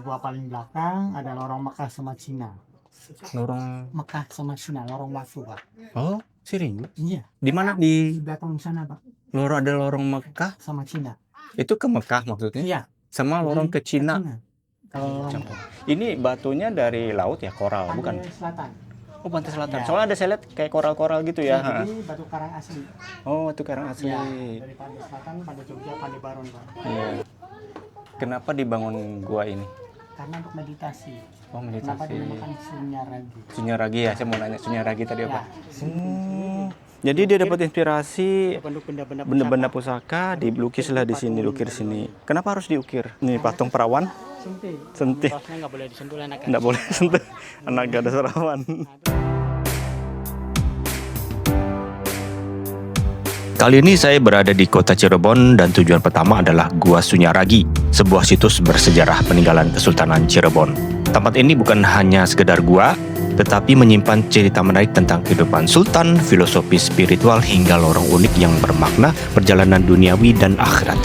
gua paling belakang ada lorong Mekah sama Cina. Lorong Mekah sama Cina, lorong masuk, Pak. Oh, serius? Iya, Di mana? di Di belakang sana, Pak, ada lorong Mekah. sama Cina. Itu ke Mekah maksudnya? Iya, Sama lorong ke Cina. Kalau Ini batunya dari laut ya, koral, bukan? pantai selatan. Oh, pantai selatan. Ya. Soalnya ada saya lihat kayak koral-koral gitu ya. Jadi batu karang asli. Oh, itu karang asli. Ya, dari pantai selatan, pantai Jogja, pantai Baron, Pak. Iya. Kenapa dibangun gua ini? Karena untuk meditasi. Oh, Kenapa meditasi. dinamakan Sunyaragi? Sunyaragi ya, saya mau nanya Sunyaragi tadi apa? Ya, Oh, jadi dia dapat inspirasi bentuk benda-benda benda-benda pusaka dilukislah di sini, diukir di sini. Kenapa harus diukir? Ini patung perawan, Suntik. sentik, Rosnya nggak boleh disentuh anak. nggak boleh sentuh anak gadis perawan. Kali ini saya berada di kota Cirebon dan tujuan pertama adalah Gua Sunyaragi, sebuah situs bersejarah peninggalan Kesultanan Cirebon. Tempat ini bukan hanya sekedar gua, tetapi menyimpan cerita menarik tentang kehidupan sultan, filosofi spiritual hingga lorong unik yang bermakna perjalanan duniawi dan akhirat.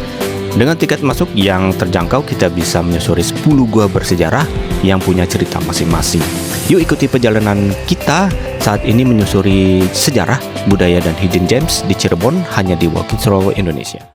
Dengan tiket masuk yang terjangkau, kita bisa menyusuri 10 gua bersejarah yang punya cerita masing-masing. Yuk ikuti perjalanan kita saat ini menyusuri sejarah, budaya, dan hidden gems di Cirebon hanya di Walking Slow Indonesia.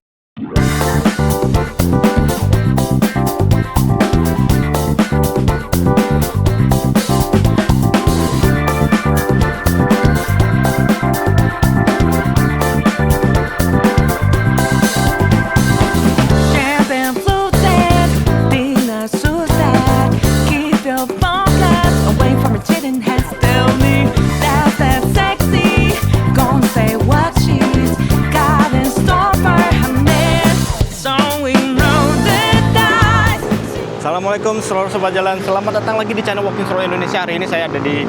Assalamualaikum seluruh sobat jalan, selamat datang lagi di channel Walking Slow Indonesia. Hari ini saya ada di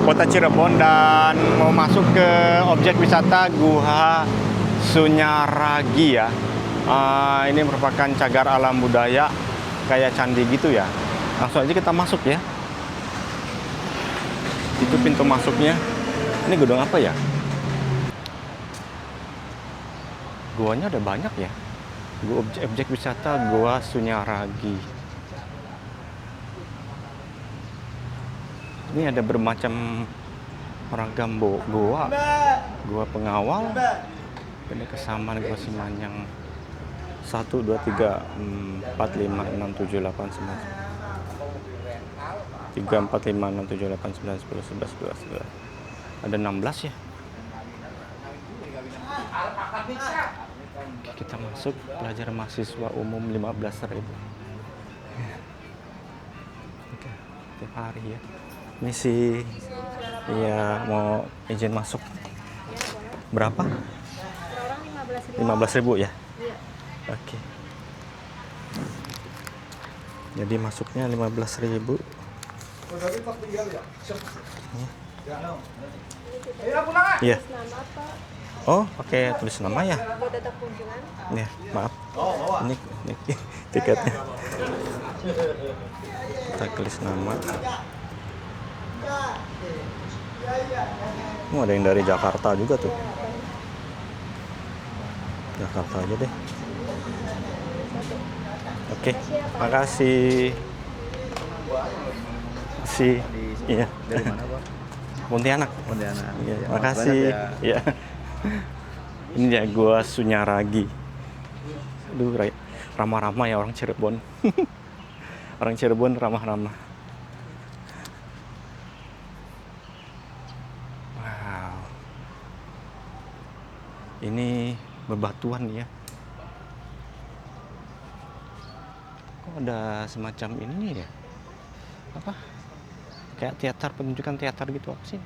kota Cirebon dan mau masuk ke objek wisata Gua Sunyaragi ya. Ini merupakan cagar alam budaya kayak candi gitu ya. Langsung aja kita masuk ya. Itu pintu masuknya. Ini gedung apa ya? Guanya ada banyak ya. Objek wisata Gua Sunyaragi. Ini ada bermacam ragam goa, goa pengawal, ada kesamaan goa Simanyang 1, 2, 3, 4, 5, 6, 7, 8, 9, 3, 4, 5, 6, 7, 8, 9, 10, 11, 12, 13. Ada 16 ya. Kita masuk, pelajar mahasiswa umum 15.000. Tiap hari ya. Ini sih, iya mau izin masuk. Berapa? Per orang 15.000 ya? Iya. Oke. Jadi masuknya 15.000. Iya. Oh, pakai tulis nama ya? Ya, maaf. Ini tiketnya. Kita tulis nama. Ada yang dari Jakarta juga tuh. Jakarta aja deh. Oke, makasih. Iya. Dari mana, Pak? Pontianak. Pontianak. Iya, Ya, makasih. Iya. Ini ya Gua Sunyaragi. Aduh, ramah-ramah ya orang Cirebon. Orang Cirebon ramah-ramah. Ini bebatuan ya. Kok ada semacam ini ya? Apa? Kayak teater, penunjukan teater gitu apa sih?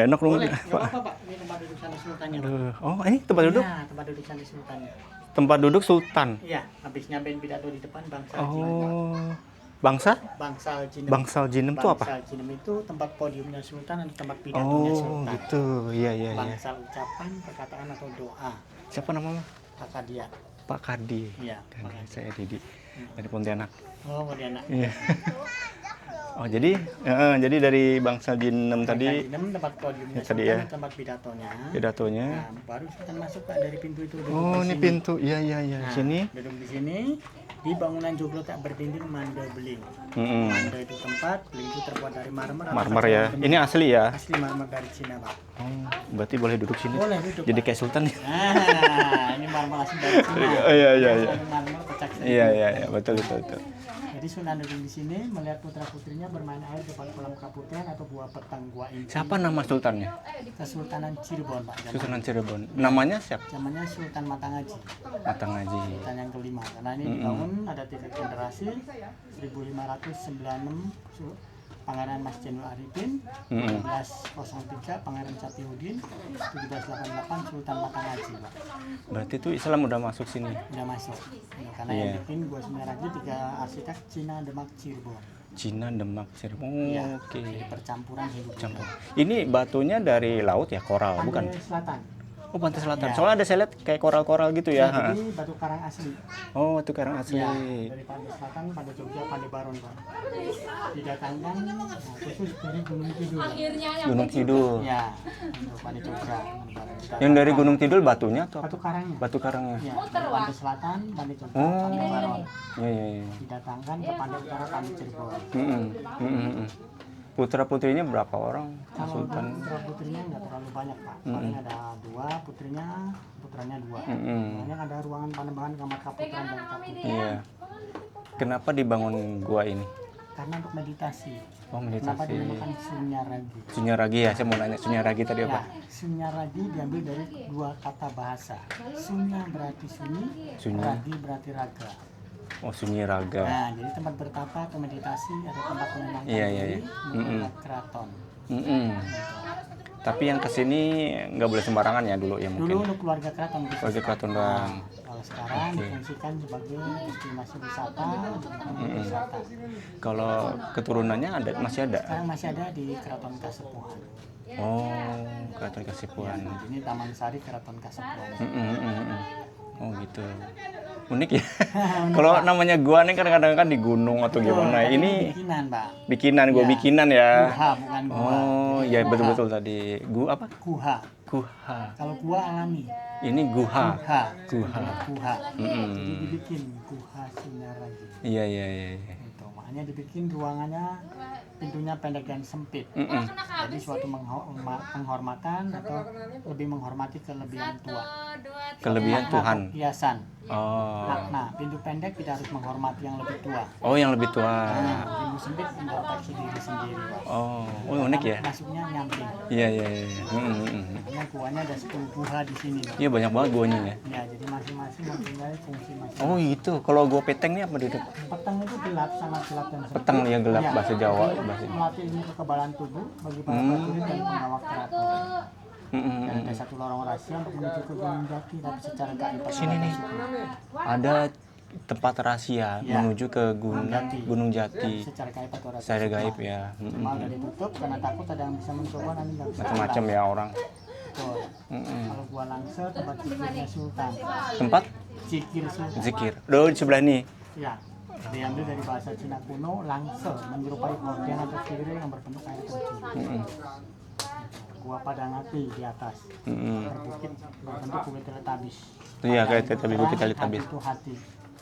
enak dong. Boleh, nggak apa-apa Pak. Ini tempat duduk Sandi Sultannya. Pak. Aduh. Oh, ini tempat duduk? Iya, tempat duduk Sandi Sultannya. Tempat duduk Sultan. Iya, habis nyampein pidato di depan Bangsal Jinem. Pak. Oh. Bangsa? Bangsal Jinem. Bangsal Jinem itu apa? Bangsal Jinem itu tempat podiumnya Sultan atau tempat pidatonya Oh, Sultan. gitu. Iya, iya, iya. Bangsal ucapan, perkataan atau doa. Siapa namanya? Pak Kadia. Pak Kadi. Iya, Kadi. Pak Kadi. Saya Didi dari Pontianak. Oh, Modiana. Iya. Oh, jadi dari Bangsal Jinem tadi Jinem tempat podiumnya ya, tadi Sultan, ya. tempat pidatonya. pidatonya. Nah, baru Sultan masuk Pak dari pintu itu. duduk Oh, di ini sini. pintu. Iya, iya, iya. Nah, Sini. duduk di sini. Di bangunan joglo tak berdinding Mando Beling. Mm-mm. Mando itu tempat, beling itu terbuat dari marmer. atau Marmer terbuat ya. dari Ini asli ya. asli marmer dari Cina, Pak. Oh, berarti boleh duduk sini. Boleh duduk. Jadi Pak. kayak Sultan ya. Nah, ini marmer asli dari Cina. Iya, iya, iya, iya. Marmer pecah sendiri. Iya, iya, iya. Betul, betul, betul. Jadi Sunan duduk di sini melihat putra-putrinya bermain air depan kolam kaputen atau gua petang gua inti. Siapa nama sultannya? Kesultanan Cirebon, Pak. Sultan Cirebon. Namanya siapa? Zamannya Sultan Matangaji. Matang Ngaji. Sultan yang kelima. Karena ini dibangun ada 3 generasi 1596 Pangeran Mas Jenul Arifin, 1603 Pangeran Sapiuddin, 1788 Sultan Matangaji, Pak. Berarti itu Islam udah masuk sini. Udah masuk. Ya, karena Iya. yang bikin Gua Sunyaragi 3 arsitek Cina, Demak, Cirebon. Cina, Demak, Cirebon. Iya. Oke. Jadi percampuran hidup. Campur. Ini batunya dari laut ya, koral, Pantai bukan? Selatan. Oh, pantai selatan. Iya. Soalnya ada saya lihat kayak koral-koral gitu ya. Ya, jadi batu karang asli. Oh, itu karang asli. Ya, dari Pantai Selatan, Pantai Jogja, Pantai Baron, Pak. Didatangkan khusus dari Gunung Kidul. Gunung Kidul. Ya, untuk Pantai Jogja. Pantai Baron. Yang dari Gunung Kidul batunya atau Batu karangnya. batu karangnya? Ya, dari Pantai Selatan, Pantai Jogja, Oh. Pantai Baron. Iya, iya, iya. Didatangkan ke Pantai Utara, Pantai Cirebon. Putra-putrinya berapa orang? Kalau Sultan. putra putrinya nggak terlalu banyak, Pak. Paling ada 2 putranya 2. Mm-mm. Banyak ada ruangan panembahan kamar kaputran dan kaputri. Iya. Kenapa dibangun gua ini? Karena untuk meditasi. Oh, Kenapa meditasi. dinamakan Sunyaragi? Sunyaragi ya, saya mau nanya Sunyaragi tadi apa? Ya, Sunyaragi diambil dari 2 kata bahasa. Sunya berarti sunyi, Sunyi. ragi berarti raga. Oh, Sunyi Raga. Nah, jadi tempat bertapa atau meditasi atau tempat menenangkan Iya, iya, diri iya. menurut keraton. Mm-mm. Tapi yang kesini nggak boleh sembarangan ya dulu ya Dulu mungkin. untuk keluarga keraton. khusus. Keluarga keraton doang. Kalau sekarang difungsikan sebagai destinasi wisata, wisata. Kalau keturunannya ada masih ada. Sekarang masih ada di Keraton Kasepuhan. Oh, Keraton Kasipuan. Ini Taman Sari Keraton Kasepuhan. Oh gitu. Unik ya. Kalau namanya gua nih kan kadang-kadang di gunung atau gimana. Tapi Ini bikinan, Pak. bikinan, gua Ya. bikinan ya. Guha bukan gua. Oh, Jadi ya guha. betul-betul tadi. Gua apa? Guha. Guha. Kalau gua alami. Ini guha. Guha. Guha. Guha. Mm-mm. Jadi dibikin Guha Sunyaragi. Iya, iya, iya, iya. Itu makanya dibikin ruangannya pintunya pendek dan sempit. Jadi suatu penghormatan atau lebih menghormati kelebihan tua. Kelebihan Makna Tuhan. Hiasan. Oh. Makna pintu pendek tidak harus menghormati yang lebih tua. Oh, yang lebih tua. Pintu sempit memproteksi diri sendiri, Pak. Oh, unik ya. Masuknya nyamping. Iya, iya, iya. Karena guanya ada 10 guha di sini, Pak. Iya, banyak banget guanya ya. Ya, jadi masing-masing mempunyai fungsi masing. Oh, gitu. Kalau gua peteng nih apa di depan? Petang itu gelap, sangat gelap dan sempit. Petang ya, gelap, Ya, bahasa Jawa, jadi bahasa. melatih ilmu kekebalan tubuh bagi para prajurit dan pengawal keraton. Dan ada satu lorong rahasia untuk menuju ke Gunung Jati, tapi secara gaib. Sini nih. Ada tempat rahasia Ya. menuju ke Gunung Jati. Secara gaib atau rahasia. Secara gaib ya. Cuma udah ditutup karena takut ada yang bisa mencoba nanti nggak bisa. Macam-macam ya orang. Betul. Kalau gua Langser tempat zikirnya Sultan. Tempat Zikir Sultan. zikir. Di sebelah nih. Ya. Diambil dari bahasa Cina kuno, Langser menyerupai gordian atau kiri yang berbentuk air terjun. Gua Padangati di atas. Berbukit berbentuk bukit teletabis. Iya, kayak Teletubbies, bukit Teletubbies. Hati itu hati.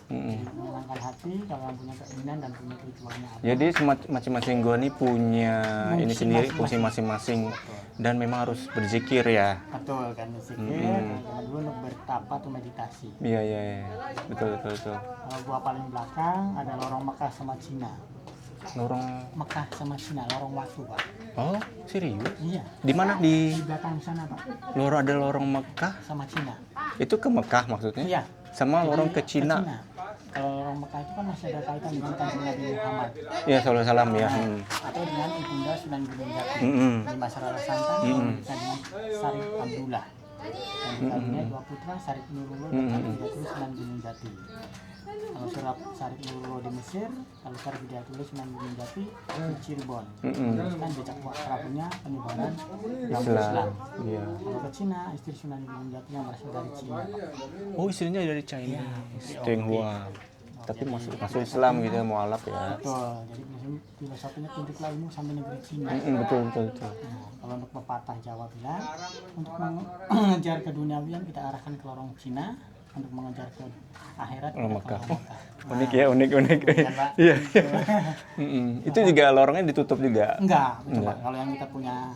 Menyenangkan hati kalau yang punya keinginan dan punya tujuannya apa. Jadi masing-masing gua nih punya ini Fungsi sendiri, masing-masing. fungsi masing-masing dan memang harus berzikir ya. Betul kan zikir, yang kedua untuk bertapa atau meditasi. Iya, iya, iya. Betul, betul, betul. Kalau gua paling belakang ada lorong Mekah sama Cina. Lorong. Mekah sama Cina, lorong waktu, Pak. Oh, serius? Iya. Di mana Di belakang sana, Pak. ada lorong Mekah? Sama Cina. Itu ke Mekah maksudnya? Iya. Sama Jadi, lorong ke Cina. kalau lorong Mekah itu kan masih ada kaitan dengan Kanjeng Nabi Muhammad. Iya, sallallahu alaihi wasallam ya. Atau dengan Ibunda Sunan Gunung Jati. Di masa Rara Santang menikah dengan Syarif Abdullah. Dan dikawinnya 2 putra, Syarif Nurullah dan Syarif Hidayatullah Sunan Gunung Jati. Kalau Syarif Nurullah di Mesir, kalau Syarif Hidayatullah Sunan Gunung Jati di Cirebon. Terus kan jejak Prabunya penyebaran Islam. Iya. Kalau ke Cina, istri Sunan Gunung Jati yang berasal dari Cina. Oh, istrinya dari China. Iya. Tionghoa. Tapi masuk Islam gitu ya, mualaf ya. Betul, jadi filosofinya tunjuklah ilmu sampai negeri Cina. Betul. Nah, kalau untuk pepatah Jawa bilang, untuk mengejar keduniawian kita arahkan ke lorong Cina, untuk mengejar ke akhirat ke lorong Mekah. Unik ya, unik. Iya. Itu juga lorongnya ditutup juga. Enggak, betul Pak. Kalau yang kita punya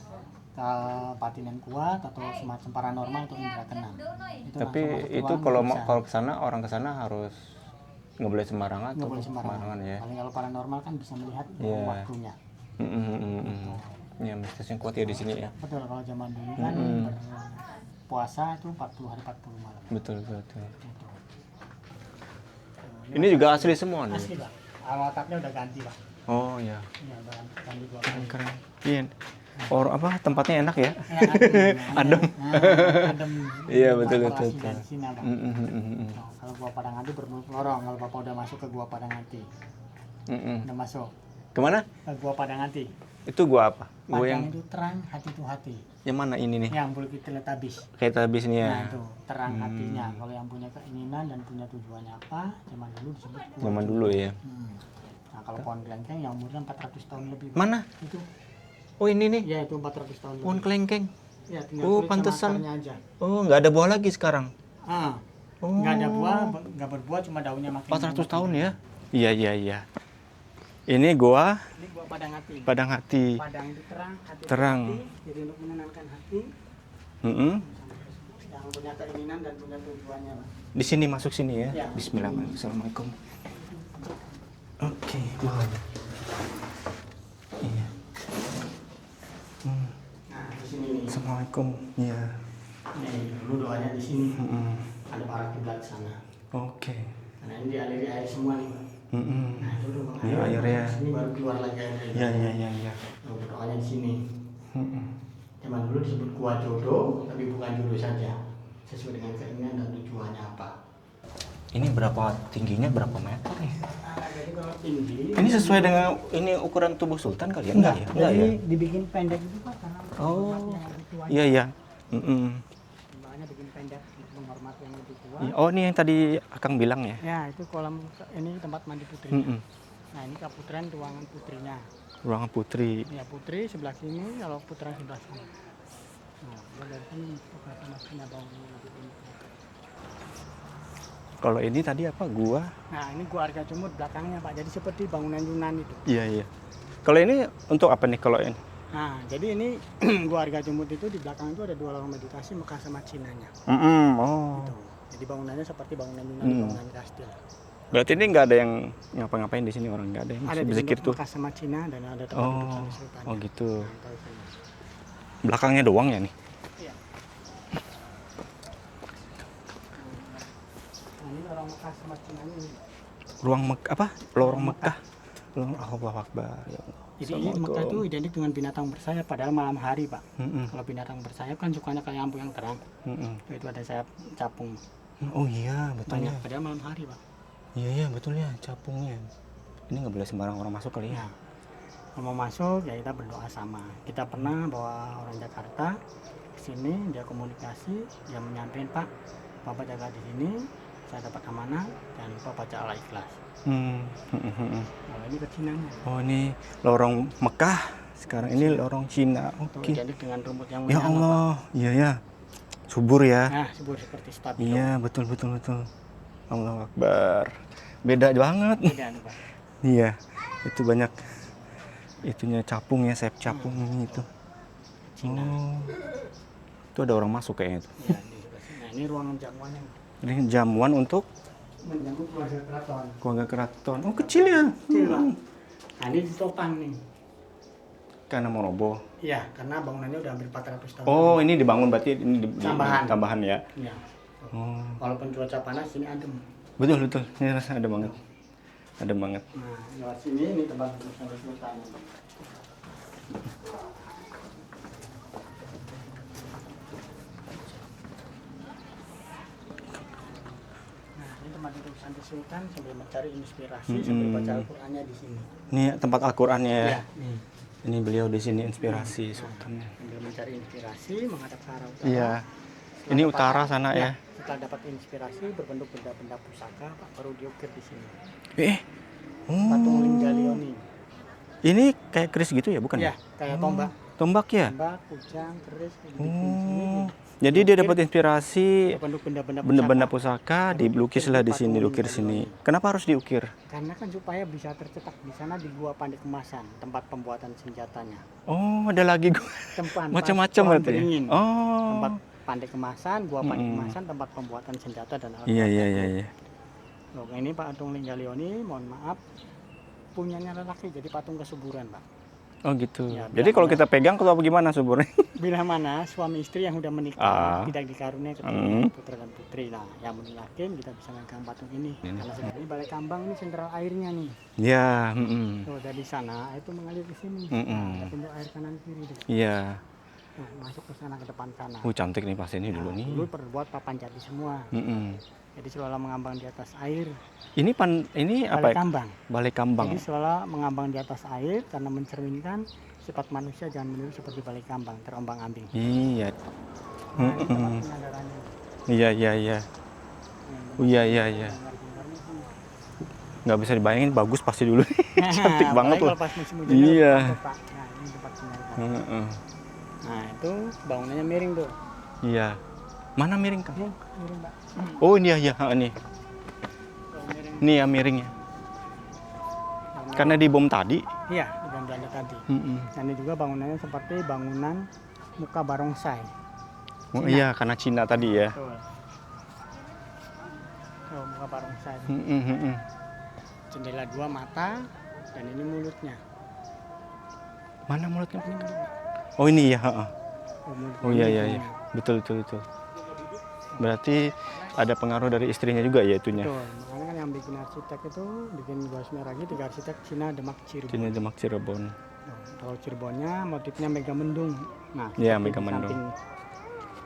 batin yang kuat atau semacam paranormal atau indera keenam. Tapi itu kalau ke sana, orang ke sana harus nggak boleh sembarangan. Nggak boleh sembarangan ya. Paling kalau paranormal kan bisa melihat waktunya. Ya, mistisnya kuat ya di sini ya. Betul, kalau zaman dulu kan berpuasa itu 40 hari 40 malam. Betul. Gitu. Ini juga asli semua nih. Asli Pak. Awal atapnya udah ganti Pak. Oh ya. Iya, udah ganti 2 kali. Keren. Iya. Tempatnya enak ya. Adem. Adem. Iya, betul. Dari sini, Bang. Kalau Gua Padang Ati bermulut lorong. Kalau Bapak udah masuk ke Gua Padang Ati. Udah masuk. Kemana? Ke Gua Padang Ati. Itu gua apa? Gua Padang yang itu terang, hati itu hati. yang mana ini nih? Yang boleh kita lihat habis. Kayak habis nih ya. Nah itu terang hatinya. Kalau yang punya keinginan dan punya tujuannya apa, zaman dulu disebut gua. Zaman dulu ya. Nah kalau pohon kelengkeng yang umurnya 400 tahun lebih. Mana? Itu. Oh ini nih. Ya itu 400 tahun lebih. Pohon kelengkeng. Ya, tinggal Oh, kulit sama pantesan. akarnya aja. Oh, nggak ada buah lagi sekarang. Nggak ada buah, nggak berbuah, cuma daunnya makin 400 tahun ya? Iya. Ini gua Ini Gua Padang Ati. Padang Hati. Padang itu terang, hati itu Terang. hati. Jadi untuk menenangkan hati, yang punya keinginan dan punya tujuannya, Pak. Di sini, masuk sini ya. Ya. Bismillahirrahmanirrahim. Assalamualaikum. Oke. Iya. Nah di sini nih. Assalamualaikum. Iya. Nih dulu doanya di sini. Ada arah kiblat sana. Oke. Nah ini dialiri air semua nih, Pak. Nah itu udah Iya, airnya. Sini baru keluar lagi airnya. Iya. Doanya di sini. Zaman dulu disebut gua jodoh, tapi bukan jodoh saja. Sesuai dengan keinginan dan tujuannya apa. Ini berapa tingginya, berapa meter nih? Jadi kalau tinggi. Ini sesuai dengan ini ukuran tubuh Sultan kali ya? Enggak ya? Enggak ya? Dibikin pendek itu Pak karena yang lebih tua. Iya. Makanya bikin pendek untuk menghormati yang lebih tua. Oh, ini yang tadi Akang bilang ya? Ya, itu kolam ini tempat mandi putrinya. Nah, ini kaputren ruangan putrinya. Ruangan putri. Ya, putri sebelah sini, kalau putra sebelah sini. Nah, dari sini masuknya bangunan lebih tinggi. Kalau ini tadi apa? Gua? Nah, ini gua Arga Jumud belakangnya Pak. Jadi seperti bangunan Yunani itu. Iya. Kalau ini untuk apa nih kalau ini? Nah, jadi ini gua Arga Jumud itu di belakang itu ada 2 lorong meditasi Mekah sama Cinanya. Oh. Gitu. Jadi bangunannya seperti bangunan Yunani, bangunan kastil. Berarti ini nggak ada yang ngapa-ngapain di sini, orang nggak ada yang Ada di berzikir tuh? Mekah sama Cina dan ada tempat duduk sama sultannya. Oh gitu. Nah, tahu sini. Belakangnya doang ya nih? Iya. Nah, ini lorong Mekah sama Cina ini. Lorong Mekah. Lorong Allahu Akbar. Ya Allah. Jadi Mekah itu identik dengan binatang bersayap padahal malam hari Pak. Kalau binatang bersayap kan sukanya kayak lampu yang terang. Itu ada sayap capung. Oh iya, betul Banyak ya. padahal malam hari Pak. Iya betul ya, capungnya. Ini nggak boleh sembarang orang masuk kali ya? Nah, kalau mau masuk ya kita berdoa sama. Kita pernah bawa orang Jakarta ke sini, dia komunikasi, dia menyampaikan Pak, Bapak jaga di sini, saya dapat amanah, jangan lupa baca Al-Ikhlas. Kalau ini ke Cinanya. Oh ini lorong Mekah, sekarang ini lorong Cina. Oke. Identik dengan rumput yang Ya menyala, Allah, iya. Subur ya. Nah, subur seperti stabilo. Iya betul. Allahu Akbar. Beda banget. Beda nih Pak. Iya, itu banyak itunya capung ya, sayap capung itu. Cina. Oh, itu ada orang masuk kayaknya itu. Ya, di sebelah sini. Nah, ini ruangan jamuannya. Ini jamuan untuk Menjamu keluarga keraton. keluarga keraton. Oh kecil ya? Kecil Pak. Nah, ini ditopang nih. Karena mau roboh. Iya, karena bangunannya udah hampir 400 tahun. Oh ini dibangun berarti ini Tambahan. tambahan ya? Iya. Oh, Walaupun cuaca panas, ini adem. Betul betul. Ini rasa ada banget. Ada banget. Nah, lewat sini ini tempat duduk Sandi Sultan. Nah, ini tempat duduk Sandi Sultan sambil mencari inspirasi sambil baca Al-Qur'annya di sini. Ini tempat Al-Qur'annya ya. Iya, nih. Ini beliau di sini inspirasi sultannya. Sambil mencari inspirasi menghadap ke arah utara. Iya. Setelah Ini dapat- utara sana ya. Setelah dapat inspirasi berbentuk benda-benda pusaka, Pak, baru diukir di sini. Patung Oh. Linggalioni. Ini kayak keris gitu ya, bukan? Ya, kayak tombak. Tombak ya? Tombak, kujang, keris, gitu. Oh. Jadi dia dapat inspirasi Berbentuk benda-benda benda-benda pusaka. pusaka dilukislah di sini, diukir sini. Kenapa harus diukir? Karena kan supaya bisa tercetak di sana di Gua Pandai Kemasan, tempat pembuatan senjatanya. Oh, ada lagi gua. Tempat Macam-macam Pohon berarti. Beringin. Oh. Tempat Pandai Kemasan, Gua Pandai Kemasan, tempat pembuatan senjata dan alat. Iya, iya, iya, iya. Loh, ini Patung Linggalioni, mohon maaf, punyanya lelaki, jadi patung kesuburan, Pak. Oh gitu. Ya, Jadi kalau kita pegang atau bagaimana suburnya? Bila mana suami istri yang sudah menikah Ah. tidak dikaruniai keturunan putra dan putri, nah yang yakin kita bisa megang patung ini. Karena ini Balai Kambang ini sentral airnya nih. Iya, Tuh, dari sana itu mengalir ke sini. Mm-mm. Nah, ada pintu air kanan kiri deh. Iya. Nah, masuk ke sana ke depan sana. Cantik nih pas ini dulu Nah, nih. dulu terbuat papan jati semua. Jadi selalu mengambang di atas air. Ini apa Balai ya? Kambang. Balai Kambang. Jadi selalu mengambang di atas air karena mencerminkan sifat manusia jangan meniru seperti balai kambang terombang-ambing. Iya. Nah, ini tempat penyadarannya. Iya, iya, iya. Oh, iya, iya, iya. Nggak bisa dibayangin, bagus pasti dulu. Cantik banget loh. Kalau pas musim hujan. Iya. Pak. Nah, ini tempat penyadaran. Heeh. Nah, itu bangunannya miring tuh. Iya. Mana miring, Kang? Ini miring, Pak. Oh, ini ya, nih. Tuh, miring. Ini ya miringnya. Karena dibom tadi. Iya, di bawah Belanda tadi. Dan ini juga bangunannya seperti bangunan muka barongsai. Oh, iya, karena Cina tadi ya. Betul. Tuh, muka barongsai. Jendela 2 mata dan ini mulutnya. Mana mulutnya? Ini mulutnya. Oh, ini ya. Mulutnya Oh iya, ini iya, iya. hidungnya. Betul, betul, betul. Berarti ada pengaruh dari istrinya juga ya itunya. Betul, makanya kan yang bikin arsitek itu bikin Gua Sunyaragi 3 arsitek Cina Demak Cirebon. Cina Demak Cirebon. Kalau Cirebonnya motifnya Megamendung. Nah, Iya, seperti di Megamendung. samping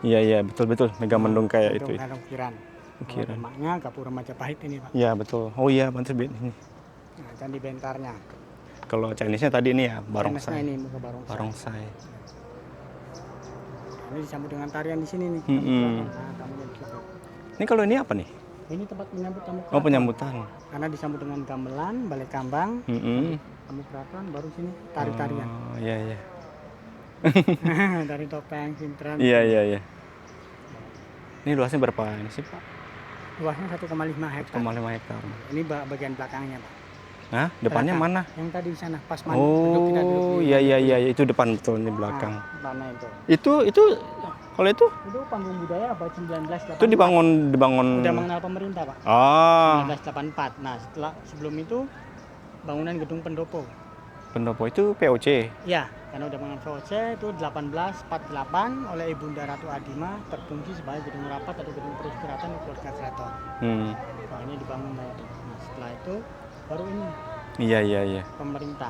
Iya, iya, betul, betul. Megamendung kayak itu. ada ukiran. Ukiran. Demaknya Gapura Majapahit ini, Pak. Iya, betul. Oh iya, bantu ini. Nah, Candi Bentarnya. Kalau Chinese-nya tadi ini ya, Chinese-nya barongsai. ini muka barongsai. Barongsai. Ini disambut dengan tarian di sini nih. Mm-mm. Nah, tamunya di situ. Ini kalau ini apa nih? Ini tempat menyambut tamu Oh, keraton. penyambutan. Karena disambut dengan gamelan, balai kambang, tamu keraton, baru sini tari-tarian. Oh, iya, iya. Dari topeng, sintren. Iya, iya, iya. Ini luasnya berapa ini sih, Pak? Luasnya 1,5 hektar. 1,5 hektar. Ini bagian belakangnya, Pak. Hah? Depannya Belakang. mana? Yang tadi di sana pas duduk kita duduk Oh, di- iya, iya, iya. Itu depan betul, ini belakang. Nah, mana itu? Itu kalau itu Panggung budaya abad 1984. itu dibangun. Udah mengenal pemerintah, Pak. Ah, 1984. Nah, sebelum itu bangunan gedung pendopo. pendopo itu POC. Ya, karena udah mengenal VOC itu 1848 oleh Ibunda Ratu Adima berfungsi sebagai gedung rapat atau gedung peristirahatan keluarga keraton. Nah, ini dibangun tadi. Nah, setelah itu baru ini Iya, iya, iya. pemerintah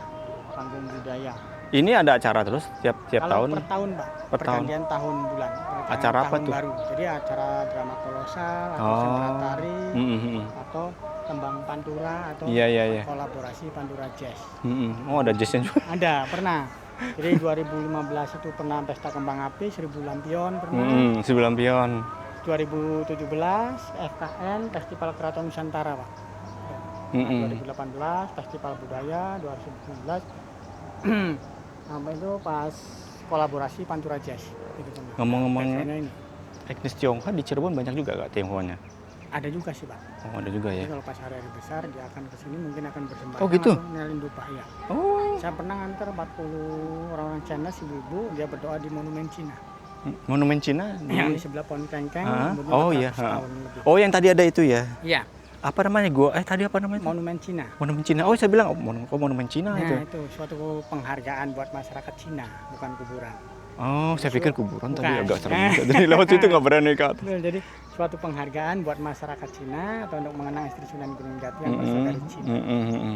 panggung budaya. Ini ada acara terus tiap Kalau tahun. per tahun, Pak. Per tahun. Pergantian tahun bulan. Pergantian Acara apa tahun tuh? Baru. Jadi acara drama kolosal atau Oh. sentra tari Mm-mm. atau tembang pantura atau Iya, iya, iya. kolaborasi pantura jazz. Oh, ada jazznya juga. Ada, pernah. Jadi 2015 itu pernah pesta kembang api 1000 lampion pernah. Sebelum pion. 2017 FKN Festival Keraton Nusantara, Pak. Nah, 2018 Festival Budaya, 2019 sampai itu pas kolaborasi Pantura Jazz. Itu pernah. Ngomong-ngomong Festivalnya ini. etnis Tionghoa di Cirebon banyak juga gak Tionghoanya? Ada juga sih, Pak. Oh, ada juga Jadi ya. kalau pas hari-hari besar dia akan ke sini mungkin akan bersembahyang Oh, gitu? atau nyalin dupa ya. Oh, Saya pernah nganter 40 orang-orang Cina, ibu-ibu, dia berdoa di monumen Cina. monumen Cina. Yang di sebelah pohon kengkeng. Ah, umurnya oh 400 iya. tahun lebih. Oh, yang tadi ada itu ya. Iya, Apa namanya? Tadi apa namanya? monumen Cina. Monumen Cina. Oh, saya bilang monumen Cina Nah, itu. itu suatu penghargaan buat masyarakat Cina, bukan kuburan. Oh, saya pikir kuburan tadi Bukan. agak serem juga. Jadi lewat situ nggak berani ke atas. Betul, jadi suatu penghargaan buat masyarakat Cina atau untuk mengenang istri Sunan Gunung Jati yang berasal dari Cina.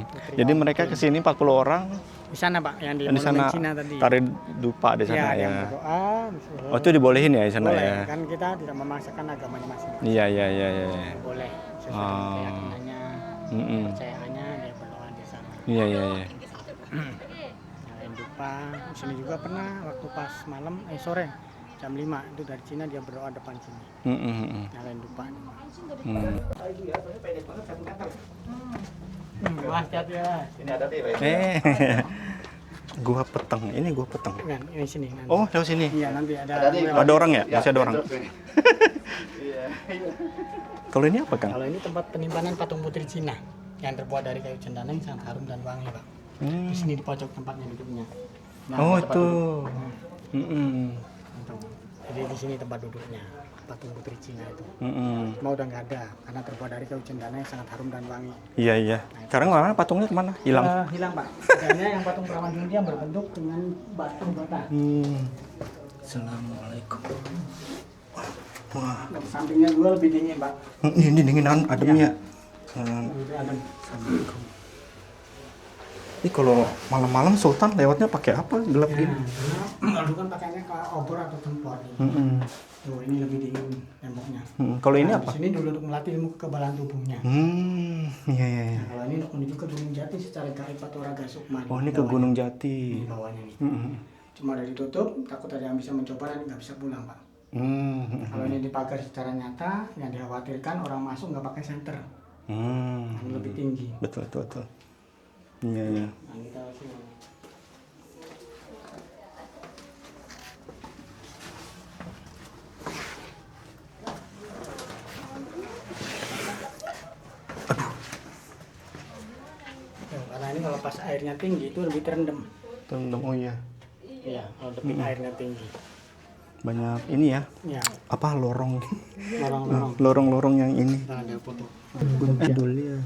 Putri Jadi Wang mereka Putri. kesini 40 orang Di sana Pak, yang di di sana Monumen Cina tadi. tari dupa di sana Ya, ya. yang berdoa. disuruh. Oh, itu dibolehin ya di sana Boleh, ya. kan kita tidak memaksakan agamanya masing-masing. Iya, iya, iya, iya. Boleh, sesuai Oh. dengan keyakinannya, Mm-mm. kepercayaannya dia berdoa di sana. Iya, iya, iya. Nyalain dupa. Di sini juga pernah waktu pas malam, sore jam 5 itu dari Cina dia berdoa depan sini. Nyalain dupa. Hati-hati ya. Ini ada gua petang. Ini gua petang. Bukan, ini sini. Nanti. Oh, lewat sini. Iya, nanti ada. Ada orang ya? Masih ada orang. Kalau ini apa, Kang? Kalau ini tempat penyimpanan patung putri Cina yang terbuat dari kayu cendana yang sangat harum dan wangi, Pak. Di sini di pojok tempatnya duduknya. Nah, Oh, tempat itu. duduk. Mm-mm. Jadi di sini tempat duduknya patung putri Cina itu. Mm-mm. Cuma udah nggak ada karena terbuat dari kayu cendana yang sangat harum dan wangi. Iya, iya. Sekarang mana patungnya kemana? Hilang. Hilang, Pak. Adanya yang patung perawan dulu dia berbentuk dengan batu bata. Assalamualaikum. Wah, Dan sampingnya dua lebih dingin, Pak. ini dinginan ademnya. Lebih adem. Assalamualaikum. Ini kalau malam-malam Sultan lewatnya pakai apa? Gelap Ya, gini. lalu kan pakainya ke obor atau tempur. Tuh, ini lebih dingin temboknya. Kalau ini Nah, apa? Di sini dulu untuk melatih ilmu kekebalan tubuhnya. Iya, iya, iya. Nah, kalau ini untuk menuju ke Gunung Jati secara gaib atau raga sukma. Oh, ini ke Gunung Jati. Di bawahnya nih. Cuma ada ditutup, takut ada yang bisa mencoba dan nggak bisa pulang, Pak. Kalau ini dipagar secara nyata, yang dikhawatirkan orang masuk nggak pakai senter, yang lebih tinggi. Betul, betul, betul. Iya, iya. Nah, kita sini. Tuh, karena ini kalau pas airnya tinggi itu lebih terendam. Tendang, oh iya. Iya, kalau debit airnya tinggi. Banyak ini ya. Ya, Apa lorong? lorong-lorong. Lorong-lorong yang ini. Nah, ada foto. Gunjulnya.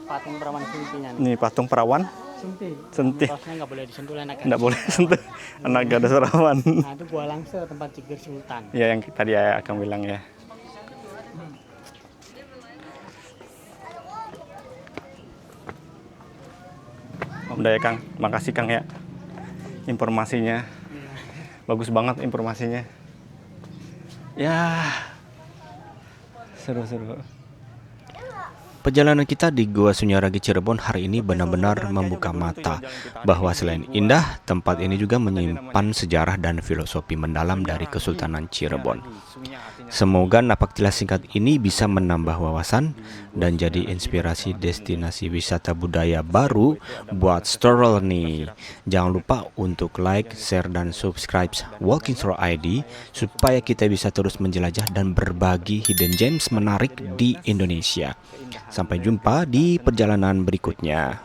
Patung perawan suntinya nih. Ini patung perawan. Sunti. Sunti. Rosnya nggak boleh disentuh anak. Nggak boleh sentuh. Anak gada serawan. Nah, itu Gua Langse, tempat Cikir Sultan. Ya, yang tadi ya akan bilang ya. Udah ya, Kang. Makasih, Kang ya. Informasinya. Bagus banget informasinya. Ya. Seru-seru. Perjalanan kita di Gua Sunyaragi Cirebon hari ini benar-benar membuka mata bahwa selain indah, tempat ini juga menyimpan sejarah dan filosofi mendalam dari Kesultanan Cirebon. Semoga napak tilas singkat ini bisa menambah wawasan dan jadi inspirasi destinasi wisata budaya baru buat Storel nih. Jangan lupa untuk like, share, dan subscribe Walking Through ID supaya kita bisa terus menjelajah dan berbagi hidden gems menarik di Indonesia. Sampai jumpa di perjalanan berikutnya.